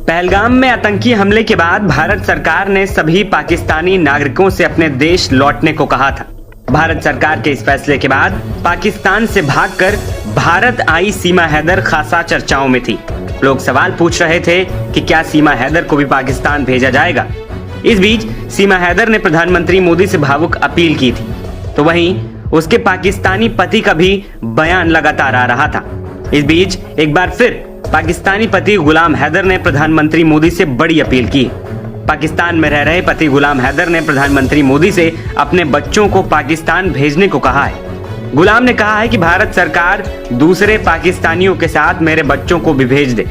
पहलगाम में आतंकी हमले के बाद भारत सरकार ने सभी पाकिस्तानी नागरिकों से अपने देश लौटने को कहा था। भारत सरकार के इस फैसले के बाद पाकिस्तान से भागकर भारत आई सीमा हैदर खासा चर्चाओं में थी। लोग सवाल पूछ रहे थे कि क्या सीमा हैदर को भी पाकिस्तान भेजा जाएगा। इस बीच सीमा हैदर ने प्रधानमंत्री मोदी से भावुक अपील की थी, तो वहीं उसके पाकिस्तानी पति का भी बयान लगातार आ रहा था। इस बीच एक बार फिर पाकिस्तानी पति गुलाम हैदर ने प्रधानमंत्री मोदी से बड़ी अपील की। पाकिस्तान में रह रहे पति गुलाम हैदर ने प्रधानमंत्री मोदी से अपने बच्चों को पाकिस्तान भेजने को कहा है। गुलाम ने कहा है कि भारत सरकार दूसरे पाकिस्तानियों के साथ मेरे बच्चों को भी भेज दे।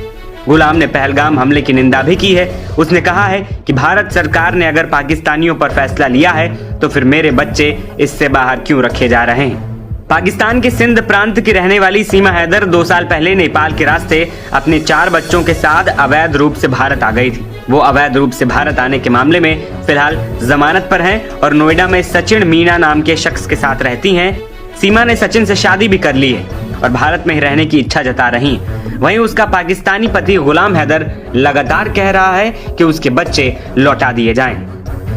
गुलाम ने पहलगाम हमले की निंदा भी की है। उसने कहा है कि भारत सरकार ने अगर पाकिस्तानियों पर फैसला लिया है तो फिर मेरे बच्चे इससे बाहर क्यों रखे जा रहे हैं। पाकिस्तान के सिंध प्रांत की रहने वाली सीमा हैदर 2 साल पहले नेपाल के रास्ते अपने 4 बच्चों के साथ अवैध रूप से भारत आ गई थी। वो अवैध रूप से भारत आने के मामले में फिलहाल जमानत पर हैं और नोएडा में सचिन मीना नाम के शख्स के साथ रहती हैं। सीमा ने सचिन से शादी भी कर ली है और भारत में ही रहने की इच्छा जता रही। वहीं उसका पाकिस्तानी पति गुलाम हैदर लगातार कह रहा है कि उसके बच्चे लौटा दिए जाएं।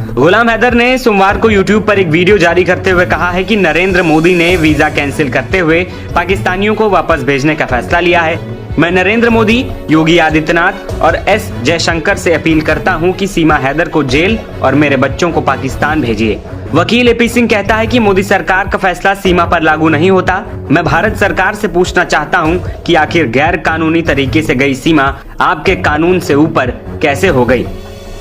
गुलाम हैदर ने सोमवार को YouTube पर एक वीडियो जारी करते हुए कहा है कि नरेंद्र मोदी ने वीजा कैंसिल करते हुए पाकिस्तानियों को वापस भेजने का फैसला लिया है। मैं नरेंद्र मोदी, योगी आदित्यनाथ और एस जयशंकर से अपील करता हूं कि सीमा हैदर को जेल और मेरे बच्चों को पाकिस्तान भेजिए। वकील AP सिंह कहता है कि मोदी सरकार का फैसला सीमा पर लागू नहीं होता। मैं भारत सरकार से पूछना चाहता हूं कि आखिर गैर कानूनी तरीके से गई सीमा आपके कानून से ऊपर कैसे हो गई।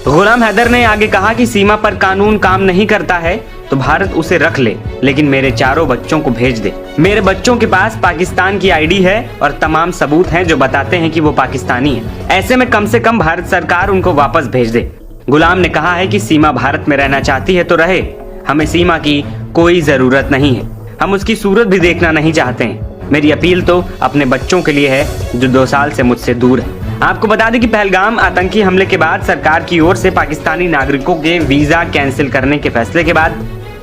गुलाम हैदर ने आगे कहा कि सीमा पर कानून काम नहीं करता है तो भारत उसे रख ले, लेकिन मेरे 4 बच्चों को भेज दे। मेरे बच्चों के पास पाकिस्तान की ID है और तमाम सबूत हैं जो बताते हैं कि वो पाकिस्तानी है। ऐसे में कम से कम भारत सरकार उनको वापस भेज दे। गुलाम ने कहा है कि सीमा भारत में रहना चाहती है तो रहे, हमें सीमा की कोई जरूरत नहीं है। हम उसकी सूरत भी देखना नहीं चाहते हैं। मेरी अपील तो अपने बच्चों के लिए है जो 2 साल से मुझसे दूर है। आपको बता दें कि पहलगाम आतंकी हमले के बाद सरकार की ओर से पाकिस्तानी नागरिकों के वीजा कैंसिल करने के फैसले के बाद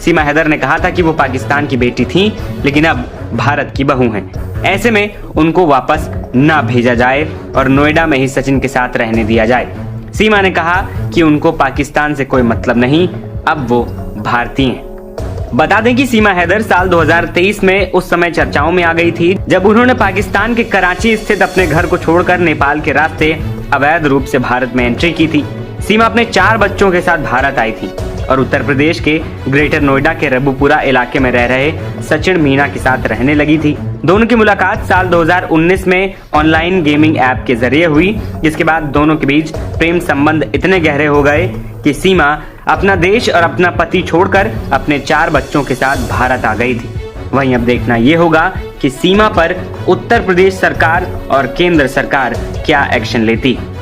सीमा हैदर ने कहा था कि वो पाकिस्तान की बेटी थी, लेकिन अब भारत की बहू हैं। ऐसे में उनको वापस ना भेजा जाए और नोएडा में ही सचिन के साथ रहने दिया जाए। सीमा ने कहा कि उनको पाकिस्तान से कोई मतलब नहीं, अब वो भारतीय हैं। बता दें कि सीमा हैदर साल 2023 में उस समय चर्चाओं में आ गई थी जब उन्होंने पाकिस्तान के कराची स्थित अपने घर को छोड़कर नेपाल के रास्ते अवैध रूप से भारत में एंट्री की थी। सीमा अपने 4 बच्चों के साथ भारत आई थी और उत्तर प्रदेश के ग्रेटर नोएडा के रबुपुरा इलाके में रह रहे सचिन मीना के साथ रहने लगी थी। दोनों की मुलाकात साल 2019 में ऑनलाइन गेमिंग ऐप के जरिए हुई, जिसके बाद दोनों के बीच प्रेम संबंध इतने गहरे हो गए कि सीमा अपना देश और अपना पति छोड़कर अपने 4 बच्चों के साथ भारत आ गई थी। वहीं अब देखना ये होगा कि सीमा पर उत्तर प्रदेश सरकार और केंद्र सरकार क्या एक्शन लेती है।